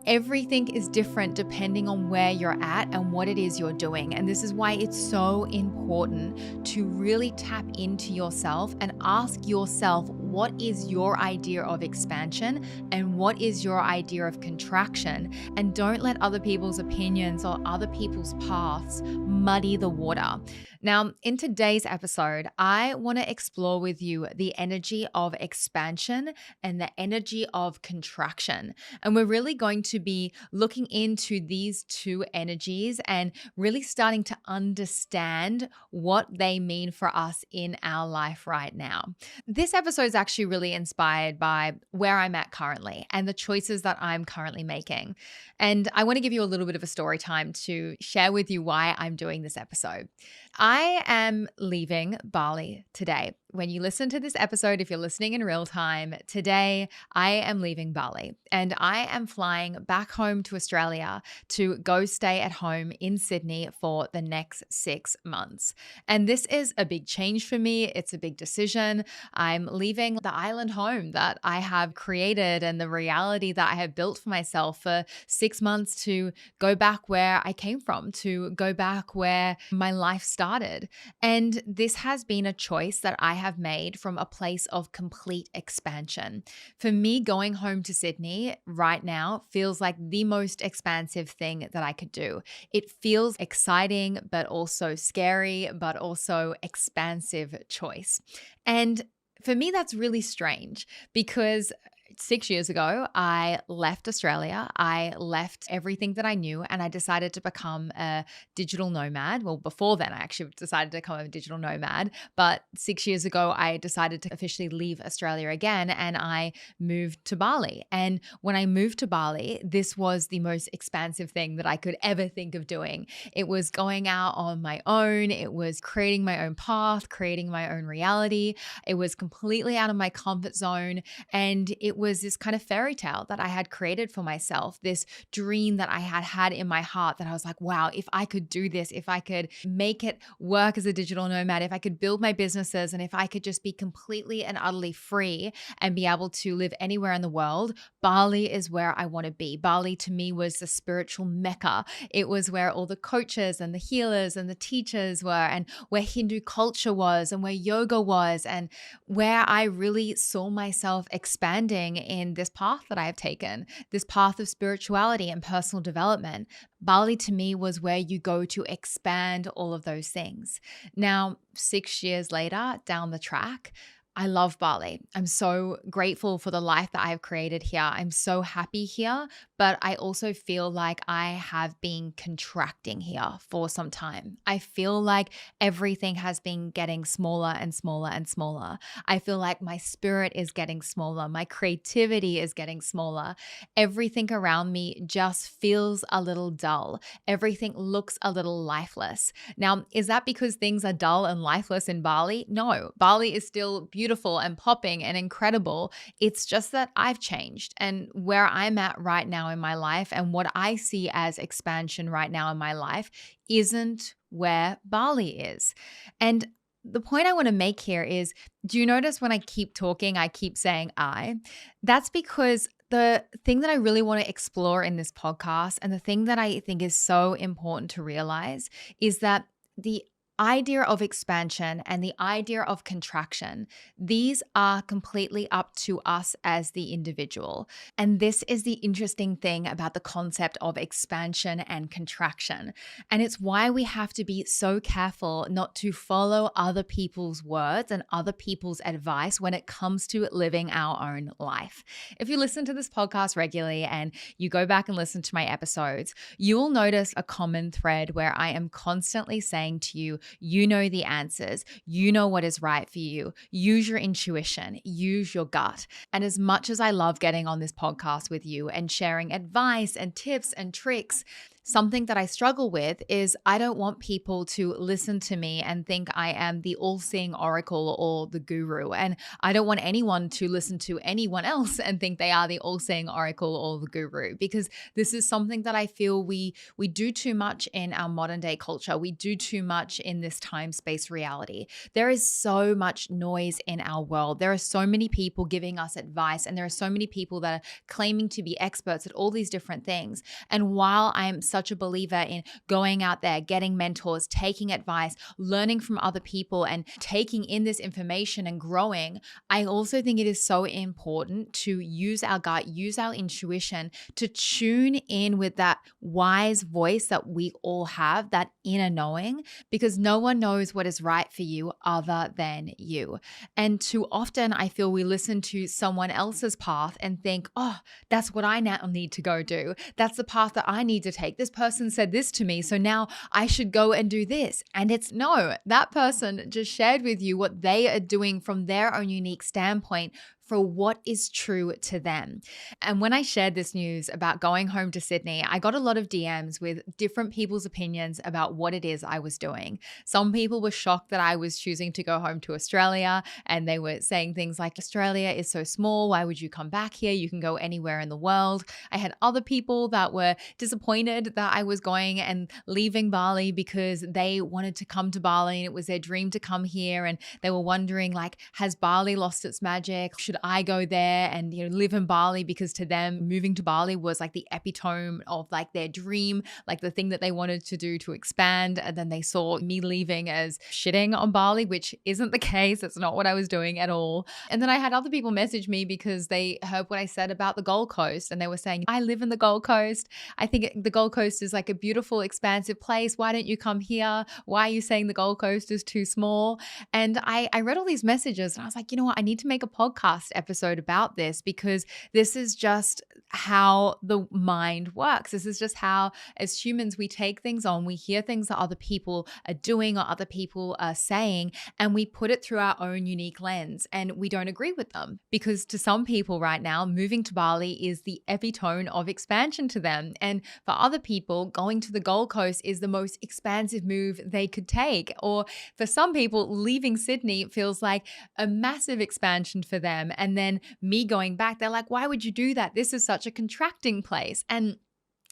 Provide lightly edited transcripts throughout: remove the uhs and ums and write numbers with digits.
Everything is different depending on where you're at and what it is you're doing. And this is why it's so important to really tap into yourself and ask yourself, what is your idea of expansion and what is your idea of contraction? And don't let other people's opinions or other people's paths muddy the water. Now, in today's episode, I want to explore with you the energy of expansion and the energy of contraction. And we're really going to be looking into these two energies and really starting to understand what they mean for us in our life right now. This episode is actually really inspired by where I'm at currently and the choices that I'm currently making. And I want to give you a little bit of a story time to share with you why I'm doing this episode. I am leaving Bali today. When you listen to this episode, if you're listening in real time, today I am leaving Bali and I am flying back home to Australia to go stay at home in Sydney for the next 6 months. And this is a big change for me. It's a big decision. I'm leaving the island home that I have created and the reality that I have built for myself for 6 months to go back where I came from, to go back where my life started. And this has been a choice that I have made from a place of complete expansion. For me, going home to Sydney right now feels like the most expansive thing that I could do. It feels exciting, but also scary, but also expansive choice. And for me, that's really strange because 6 years ago, I left Australia. I left everything that I knew and I decided to become a digital nomad. Well, before then, I actually decided to become a digital nomad. But 6 years ago, I decided to officially leave Australia again and I moved to Bali. And when I moved to Bali, this was the most expansive thing that I could ever think of doing. It was going out on my own. It was creating my own path, creating my own reality. It was completely out of my comfort zone. And it was this kind of fairy tale that I had created for myself, this dream that I had in my heart that I was like, wow, if I could do this, if I could make it work as a digital nomad, if I could build my businesses, and if I could just be completely and utterly free and be able to live anywhere in the world, Bali is where I want to be. Bali to me was the spiritual mecca. It was where all the coaches and the healers and the teachers were, and where Hindu culture was, and where yoga was, and where I really saw myself expanding in this path that I have taken, this path of spirituality and personal development. Bali to me was where you go to expand all of those things. Now, 6 years later, down the track, I love Bali. I'm so grateful for the life that I have created here. I'm so happy here, but I also feel like I have been contracting here for some time. I feel like everything has been getting smaller and smaller and smaller. I feel like my spirit is getting smaller. My creativity is getting smaller. Everything around me just feels a little dull. Everything looks a little lifeless. Now, is that because things are dull and lifeless in Bali? No, Bali is still beautiful and popping and incredible. It's just that I've changed, and where I'm at right now in my life and what I see as expansion right now in my life isn't where Bali is. And the point I want to make here is, do you notice when I keep talking, I keep saying I? That's because the thing that I really want to explore in this podcast, and the thing that I think is so important to realize, is that the idea of expansion and the idea of contraction, these are completely up to us as the individual. And this is the interesting thing about the concept of expansion and contraction. And it's why we have to be so careful not to follow other people's words and other people's advice when it comes to living our own life. If you listen to this podcast regularly and you go back and listen to my episodes, you will notice a common thread where I am constantly saying to you, you know the answers. You know what is right for you. Use your intuition. Use your gut. And as much as I love getting on this podcast with you and sharing advice and tips and tricks, Something that I struggle with is I don't want people to listen to me and think I am the all seeing oracle or the guru. And I don't want anyone to listen to anyone else and think they are the all seeing oracle or the guru, because this is something that I feel we do too much in our modern day culture. We do too much in this time space reality. There is so much noise in our world. There are so many people giving us advice, and there are so many people that are claiming to be experts at all these different things. And while I'm such a believer in going out there, getting mentors, taking advice, learning from other people, and taking in this information and growing, I also think it is so important to use our gut, use our intuition to tune in with that wise voice that we all have, that inner knowing, because no one knows what is right for you other than you. And too often I feel we listen to someone else's path and think, oh, that's what I now need to go do. That's the path that I need to take. This person said this to me, so now I should go and do this. And it's no, that person just shared with you what they are doing from their own unique standpoint for what is true to them. And when I shared this news about going home to Sydney, I got a lot of DMs with different people's opinions about what it is I was doing. Some people were shocked that I was choosing to go home to Australia, and they were saying things like, Australia is so small, why would you come back here? You can go anywhere in the world. I had other people that were disappointed that I was going and leaving Bali because they wanted to come to Bali and it was their dream to come here, and they were wondering, like, has Bali lost its magic? Should I go there and live in Bali? Because to them, moving to Bali was like the epitome of like their dream, like the thing that they wanted to do to expand. And then they saw me leaving as shitting on Bali, which isn't the case. It's not what I was doing at all. And then I had other people message me because they heard what I said about the Gold Coast, and they were saying, I live in the Gold Coast. I think the Gold Coast is like a beautiful, expansive place. Why don't you come here? Why are you saying the Gold Coast is too small? And I read all these messages and I was like, you know what? I need to make a podcast episode about this, because this is just how the mind works. This is just how, as humans, we take things on, we hear things that other people are doing or other people are saying, and we put it through our own unique lens, and we don't agree with them. Because to some people right now, moving to Bali is the epitome of expansion to them. And for other people, going to the Gold Coast is the most expansive move they could take. Or for some people, leaving Sydney feels like a massive expansion for them. And then me going back, they're like, why would you do that? This is such a contracting place. And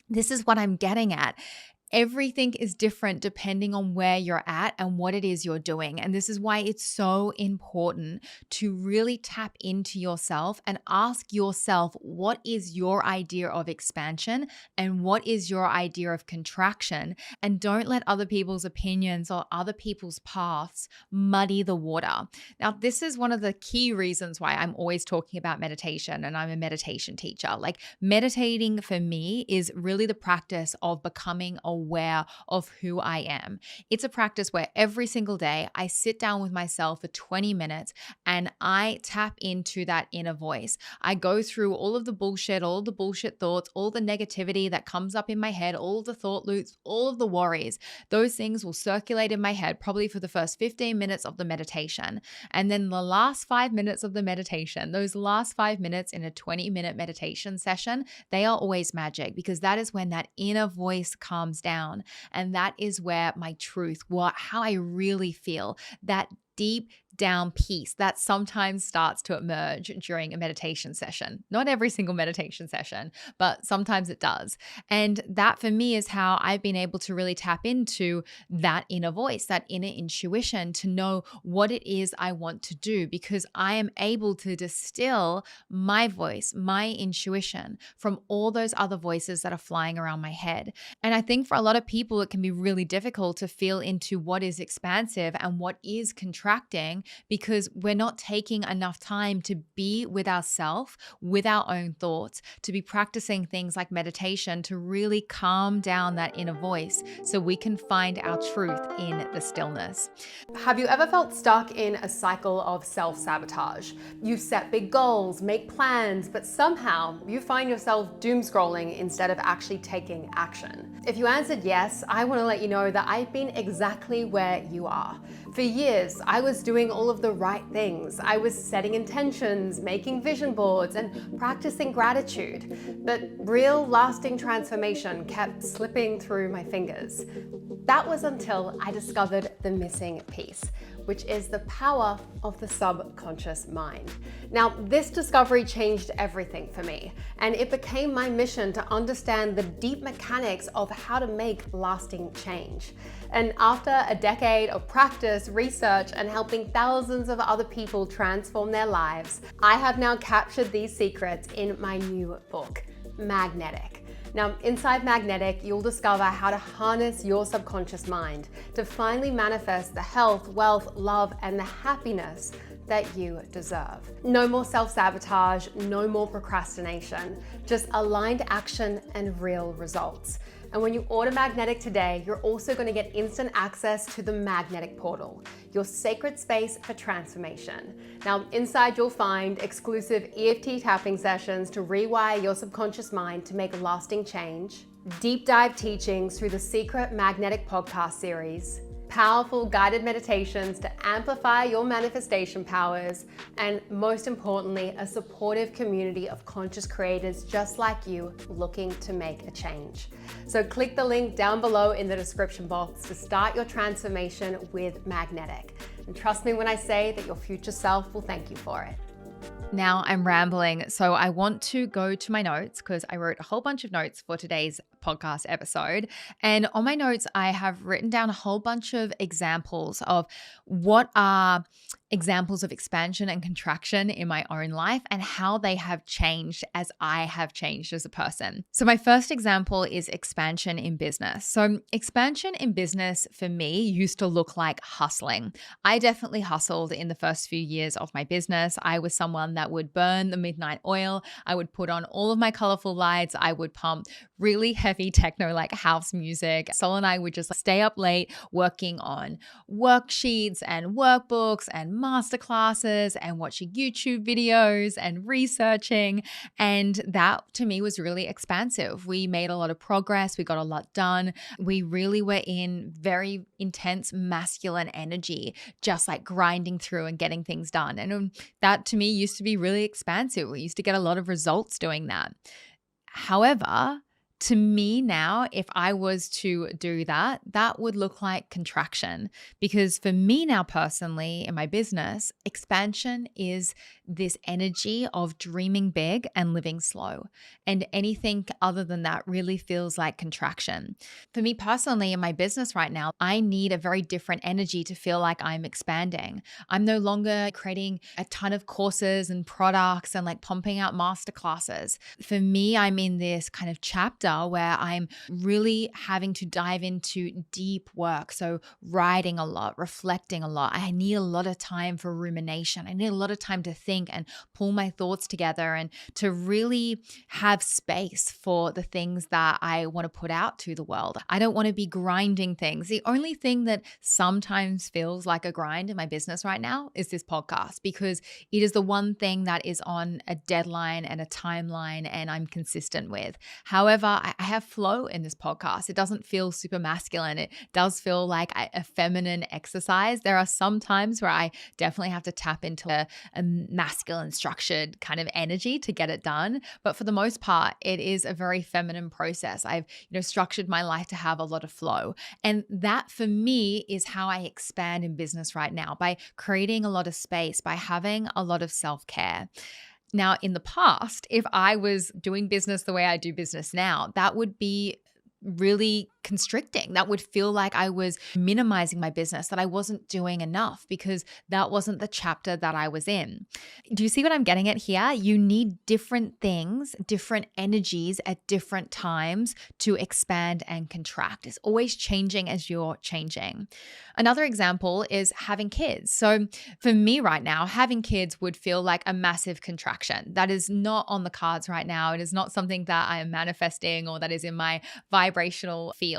this is what I'm getting at. Everything is different depending on where you're at and what it is you're doing. And this is why it's so important to really tap into yourself and ask yourself, what is your idea of expansion and what is your idea of contraction? And don't let other people's opinions or other people's paths muddy the water. Now, this is one of the key reasons why I'm always talking about meditation, and I'm a meditation teacher. Like, meditating for me is really the practice of becoming aware of who I am. It's a practice where every single day I sit down with myself for 20 minutes and I tap into that inner voice. I go through all of the bullshit, all the bullshit thoughts, all the negativity that comes up in my head, all the thought loops, all of the worries. Those things will circulate in my head probably for the first 15 minutes of the meditation. And then the last 5 minutes of the meditation, those last 5 minutes in a 20-minute meditation session, they are always magic, because that is when that inner voice calms down. And that is where my truth, how I really feel, that deep down peace that sometimes starts to emerge during a meditation session. Not every single meditation session, but sometimes it does. And that for me is how I've been able to really tap into that inner voice, that inner intuition, to know what it is I want to do, because I am able to distill my voice, my intuition from all those other voices that are flying around my head. And I think for a lot of people, it can be really difficult to feel into what is expansive and what is contracting, because we're not taking enough time to be with ourselves, with our own thoughts, to be practicing things like meditation to really calm down that inner voice so we can find our truth in the stillness. Have you ever felt stuck in a cycle of self-sabotage? You set big goals, make plans, but somehow you find yourself doom scrolling instead of actually taking action. If you answered yes, I want to let you know that I've been exactly where you are. For years, I was doing all of the right things. I was setting intentions, making vision boards, and practicing gratitude. But real lasting transformation kept slipping through my fingers. That was until I discovered the missing piece, which is the power of the subconscious mind. Now, this discovery changed everything for me, and it became my mission to understand the deep mechanics of how to make lasting change. And after a decade of practice, research, and helping thousands of other people transform their lives, I have now captured these secrets in my new book, Magnetic. Now, inside Magnetic, you'll discover how to harness your subconscious mind to finally manifest the health, wealth, love, and the happiness that you deserve. No more self-sabotage, no more procrastination, just aligned action and real results. And when you order Magnetic today, you're also going to get instant access to the Magnetic Portal, your sacred space for transformation. Now, inside you'll find exclusive EFT tapping sessions to rewire your subconscious mind to make lasting change, deep dive teachings through the Secret Magnetic podcast series, powerful guided meditations to amplify your manifestation powers, and most importantly, a supportive community of conscious creators just like you looking to make a change. So click the link down below in the description box to start your transformation with Magnetic. And trust me when I say that your future self will thank you for it. Now I'm rambling, so I want to go to my notes because I wrote a whole bunch of notes for today's podcast episode. And on my notes, I have written down a whole bunch of examples of what are examples of expansion and contraction in my own life and how they have changed as I have changed as a person. So my first example is expansion in business. So expansion in business for me used to look like hustling. I definitely hustled in the first few years of my business. I was someone that would burn the midnight oil. I would put on all of my colorful lights. I would pump really heavy techno like house music. Sol and I would just stay up late working on worksheets and workbooks and masterclasses and watching YouTube videos and researching. And that to me was really expansive. We made a lot of progress. We got a lot done. We really were in very intense masculine energy, just like grinding through and getting things done. And that to me used to be really expansive. We used to get a lot of results doing that. However, to me now, if I was to do that, that would look like contraction. Because for me now personally in my business, expansion is this energy of dreaming big and living slow. And anything other than that really feels like contraction. For me personally in my business right now, I need a very different energy to feel like I'm expanding. I'm no longer creating a ton of courses and products and like pumping out masterclasses. For me, I'm in this kind of chapter where I'm really having to dive into deep work. So writing a lot, reflecting a lot. I need a lot of time for rumination. I need a lot of time to think and pull my thoughts together and to really have space for the things that I want to put out to the world. I don't want to be grinding things. The only thing that sometimes feels like a grind in my business right now is this podcast, because it is the one thing that is on a deadline and a timeline and I'm consistent with. However, I have flow in this podcast. It doesn't feel super masculine. It does feel like a feminine exercise. There are some times where I definitely have to tap into a masculine structured kind of energy to get it done. But for the most part, it is a very feminine process. I've, structured my life to have a lot of flow. And that for me is how I expand in business right now, by creating a lot of space, by having a lot of self-care. Now, in the past, if I was doing business the way I do business now, that would be really constricting. That would feel like I was minimizing my business, that I wasn't doing enough because that wasn't the chapter that I was in. Do you see what I'm getting at here? You need different things, different energies at different times to expand and contract. It's always changing as you're changing. Another example is having kids. So for me right now, having kids would feel like a massive contraction. That is not on the cards right now. It is not something that I am manifesting or that is in my vibrational field.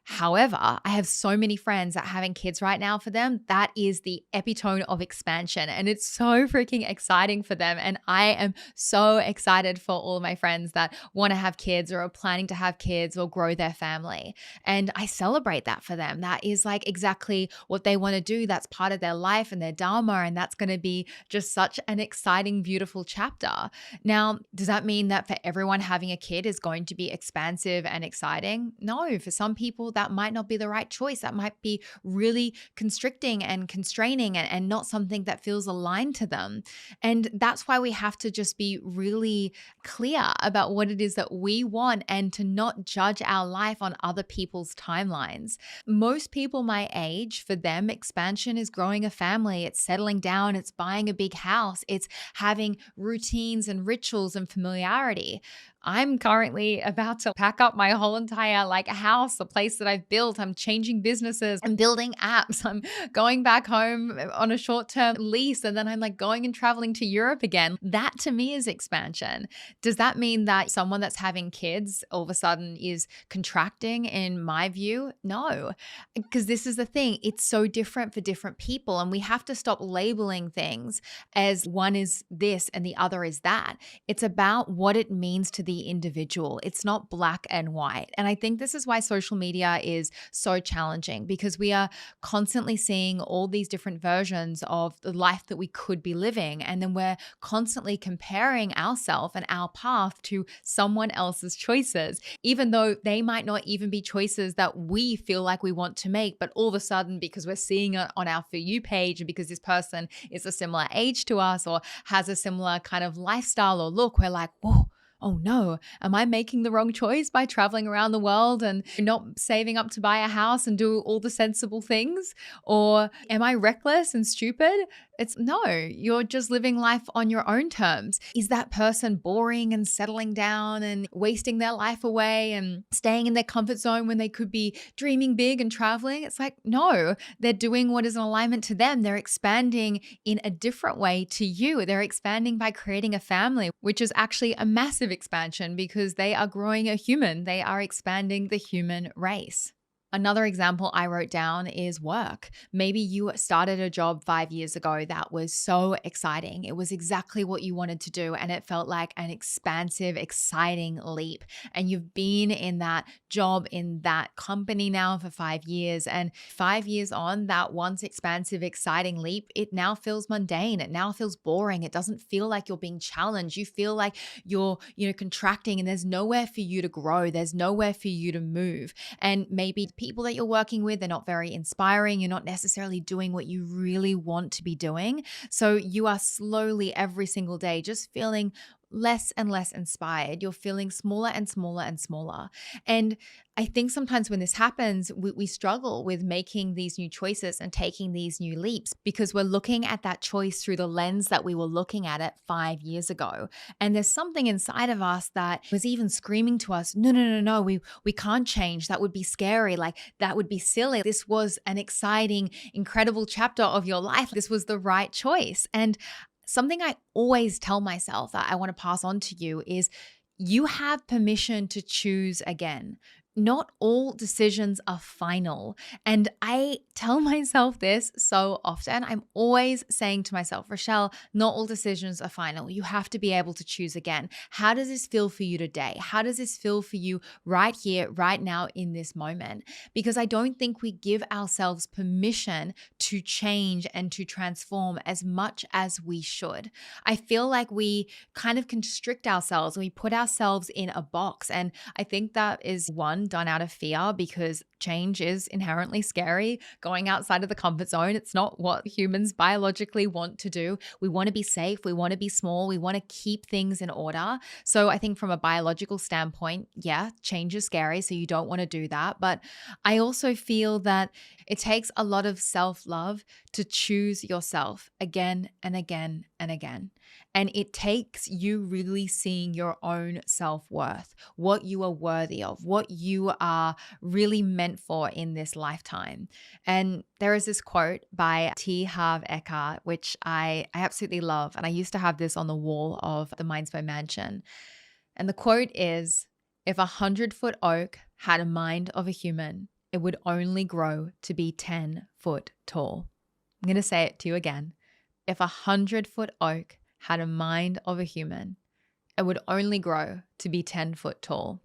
However, I have so many friends that having kids right now for them, that is the epitome of expansion. And it's so freaking exciting for them. And I am so excited for all my friends that want to have kids or are planning to have kids or grow their family. And I celebrate that for them. That is like exactly what they want to do. That's part of their life and their dharma. And that's going to be just such an exciting, beautiful chapter. Now, does that mean that for everyone having a kid is going to be expansive and exciting? No, for some people, that might not be the right choice. That might be really constricting and constraining and not something that feels aligned to them. And that's why we have to just be really clear about what it is that we want and to not judge our life on other people's timelines. Most people my age, for them, expansion is growing a family, it's settling down, it's buying a big house, it's having routines and rituals and familiarity. I'm currently about to pack up my whole entire house, the place that I've built. I'm changing businesses. I'm building apps. I'm going back home on a short-term lease. And then I'm going and traveling to Europe again. That to me is expansion. Does that mean that someone that's having kids all of a sudden is contracting in my view? No, because this is the thing. It's so different for different people. And we have to stop labeling things as one is this and the other is that. It's about what it means to the individual. It's not black and white. And I think this is why social media is so challenging, because we are constantly seeing all these different versions of the life that we could be living. And then we're constantly comparing ourselves and our path to someone else's choices, even though they might not even be choices that we feel like we want to make. But all of a sudden, because we're seeing it on our For You page and because this person is a similar age to us or has a similar kind of lifestyle or look, we're like, whoa, oh no, am I making the wrong choice by traveling around the world and not saving up to buy a house and do all the sensible things? Or am I reckless and stupid? It's no, you're just living life on your own terms. Is that person boring and settling down and wasting their life away and staying in their comfort zone when they could be dreaming big and traveling? It's like, no, they're doing what is in alignment to them. They're expanding in a different way to you. They're expanding by creating a family, which is actually a massive expansion because they are growing a human. They are expanding the human race. Another example I wrote down is work. Maybe you started a job 5 years ago that was so exciting. It was exactly what you wanted to do, and it felt like an expansive, exciting leap. And you've been in that job, in that company now for 5 years. And 5 years on, that once expansive, exciting leap, it now feels mundane. It now feels boring. It doesn't feel like you're being challenged. You feel like you're, contracting, and there's nowhere for you to grow. There's nowhere for you to move. And maybe people that you're working with, they're not very inspiring. You're not necessarily doing what you really want to be doing. So you are slowly every single day just feeling less and less inspired. You're feeling smaller and smaller and smaller. And I think sometimes when this happens, we struggle with making these new choices and taking these new leaps because we're looking at that choice through the lens that we were looking at it 5 years ago. And there's something inside of us that was even screaming to us, no, we can't change. That would be scary. That would be silly. This was an exciting, incredible chapter of your life. This was the right choice. And something I always tell myself that I want to pass on to you is you have permission to choose again. Not all decisions are final. And I tell myself this so often. I'm always saying to myself, Rochelle, not all decisions are final. You have to be able to choose again. How does this feel for you today? How does this feel for you right here, right now in this moment? Because I don't think we give ourselves permission to change and to transform as much as we should. I feel like we kind of constrict ourselves. We put ourselves in a box. And I think that is one, done out of fear because change is inherently scary. Going outside of the comfort zone, it's not what humans biologically want to do. We want to be safe. We want to be small. We want to keep things in order. So I think from a biological standpoint, yeah, change is scary. So you don't want to do that. But I also feel that it takes a lot of self-love to choose yourself again and again and again. And it takes you really seeing your own self-worth, what you are worthy of, what you are really meant for in this lifetime. And there is this quote by T. Harv Eker, which I absolutely love. And I used to have this on the wall of the Mindspo mansion. And the quote is, if a 100-foot oak had a mind of a human, it would only grow to be 10 foot tall. I'm going to say it to you again. If a 100-foot oak had a mind of a human, it would only grow to be 10 foot tall.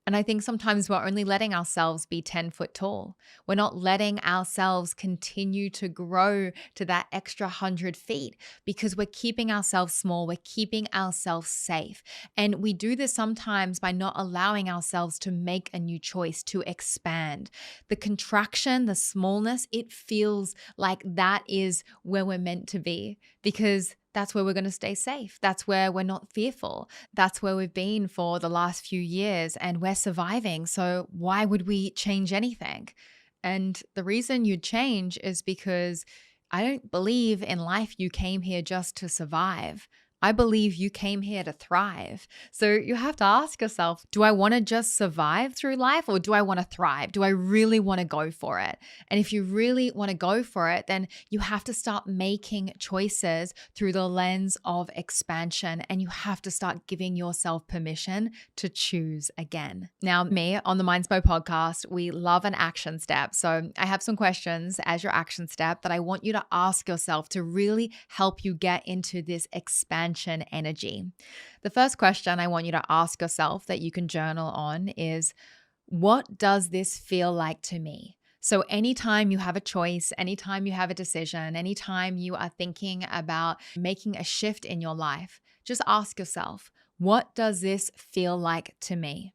And I think sometimes we're only letting ourselves be 10 foot tall. We're not letting ourselves continue to grow to that extra 100 feet because we're keeping ourselves small. We're keeping ourselves safe. And we do this sometimes by not allowing ourselves to make a new choice, to expand. The contraction, the smallness, it feels like that is where we're meant to be because that's where we're going to stay safe. That's where we're not fearful. That's where we've been for the last few years and we're surviving. So why would we change anything? And the reason you'd change is because I don't believe in life you came here just to survive. I believe you came here to thrive. So you have to ask yourself, do I want to just survive through life or do I want to thrive? Do I really want to go for it? And if you really want to go for it, then you have to start making choices through the lens of expansion and you have to start giving yourself permission to choose again. Now, me on the Mindspo podcast, we love an action step. So I have some questions as your action step that I want you to ask yourself to really help you get into this expansion energy. The first question I want you to ask yourself that you can journal on is, what does this feel like to me? So anytime you have a choice, anytime you have a decision, anytime you are thinking about making a shift in your life, just ask yourself, what does this feel like to me?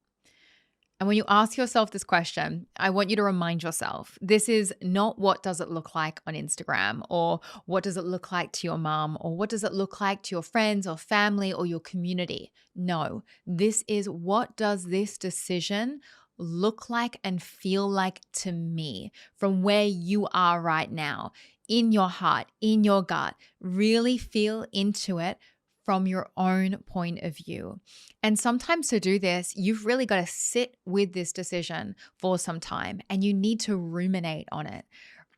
And when you ask yourself this question, I want you to remind yourself, this is not what does it look like on Instagram or what does it look like to your mom or what does it look like to your friends or family or your community. No, this is what does this decision look like and feel like to me from where you are right now, in your heart, in your gut. Really feel into it from your own point of view. And sometimes to do this, you've really got to sit with this decision for some time and you need to ruminate on it.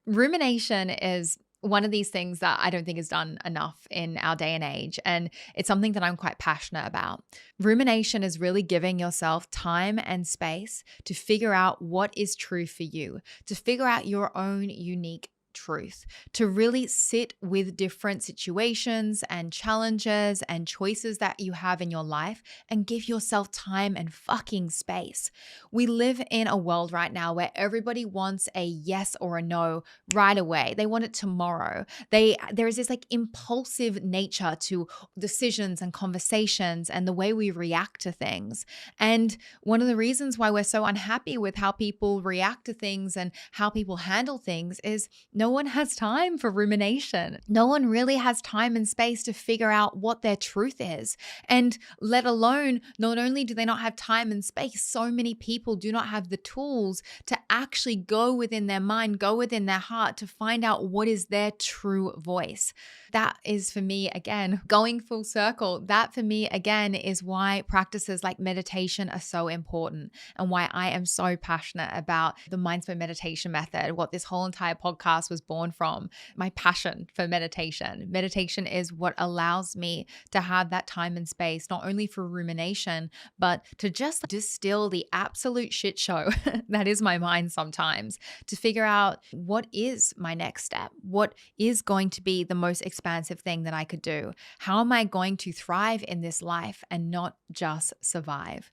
Rumination is one of these things that I don't think is done enough in our day and age. And it's something that I'm quite passionate about. Rumination is really giving yourself time and space to figure out what is true for you, to figure out your own unique truth, to really sit with different situations and challenges and choices that you have in your life and give yourself time and fucking space. We live in a world right now where everybody wants a yes or a no right away. They want it tomorrow. There is this like impulsive nature to decisions and conversations and the way we react to things. And one of the reasons why we're so unhappy with how people react to things and how people handle things is no one has time for rumination. No one really has time and space to figure out what their truth is. And let alone, not only do they not have time and space, so many people do not have the tools to actually go within their mind, go within their heart to find out what is their true voice. That is for me, again, going full circle. That for me, again, is why practices like meditation are so important and why I am so passionate about the Mindspo meditation method, what this whole entire podcast was born from, my passion for meditation. Meditation is what allows me to have that time and space, not only for rumination, but to just distill the absolute shit show that is my mind sometimes, to figure out what is my next step, what is going to be the most expansive thing that I could do. How am I going to thrive in this life and not just survive?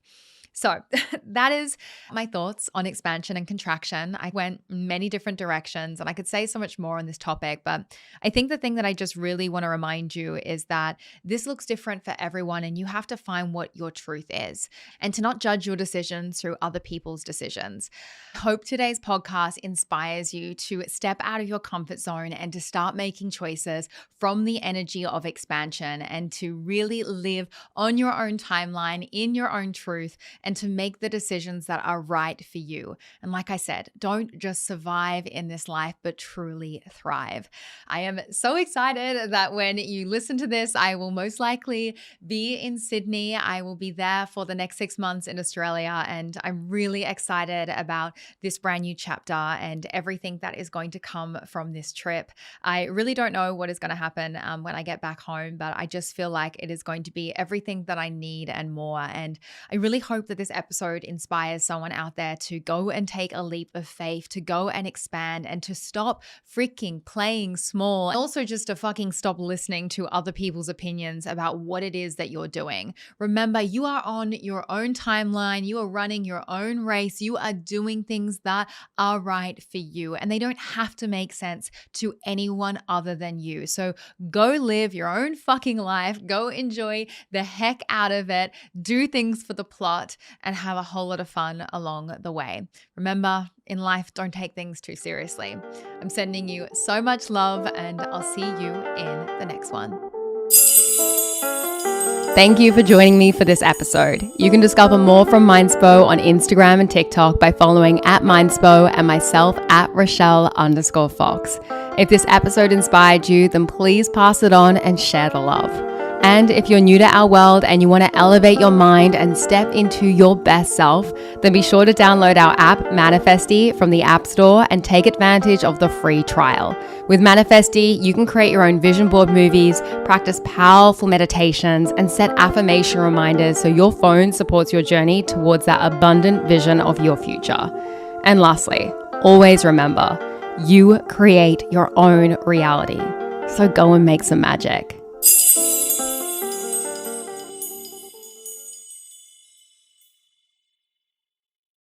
So that is my thoughts on expansion and contraction. I went many different directions and I could say so much more on this topic, but I think the thing that I just really want to remind you is that this looks different for everyone and you have to find what your truth is and to not judge your decisions through other people's decisions. I hope today's podcast inspires you to step out of your comfort zone and to start making choices from the energy of expansion and to really live on your own timeline, in your own truth, and to make the decisions that are right for you. And like I said, don't just survive in this life, but truly thrive. I am so excited that when you listen to this, I will most likely be in Sydney. I will be there for the next 6 months in Australia. And I'm really excited about this brand new chapter and everything that is going to come from this trip. I really don't know what is going to happen when I get back home, but I just feel like it is going to be everything that I need and more. And I really hope that that this episode inspires someone out there to go and take a leap of faith, to go and expand, and to stop freaking playing small. Also, just to fucking stop listening to other people's opinions about what it is that you're doing. Remember, you are on your own timeline. You are running your own race. You are doing things that are right for you, and they don't have to make sense to anyone other than you. So go live your own fucking life. Go enjoy the heck out of it. Do things for the plot and have a whole lot of fun along the way. Remember, in life, don't take things too seriously. I'm sending you so much love, and I'll see you in the next one. Thank you for joining me for this episode. You can discover more from Mindspo on Instagram and TikTok by following @Mindspo and myself @Rochelle_Fox. If this episode inspired you, then please pass it on and share the love. And if you're new to our world and you want to elevate your mind and step into your best self, then be sure to download our app, Manifesty, from the App Store and take advantage of the free trial. With Manifesty, you can create your own vision board movies, practice powerful meditations, and set affirmation reminders so your phone supports your journey towards that abundant vision of your future. And lastly, always remember, you create your own reality. So go and make some magic.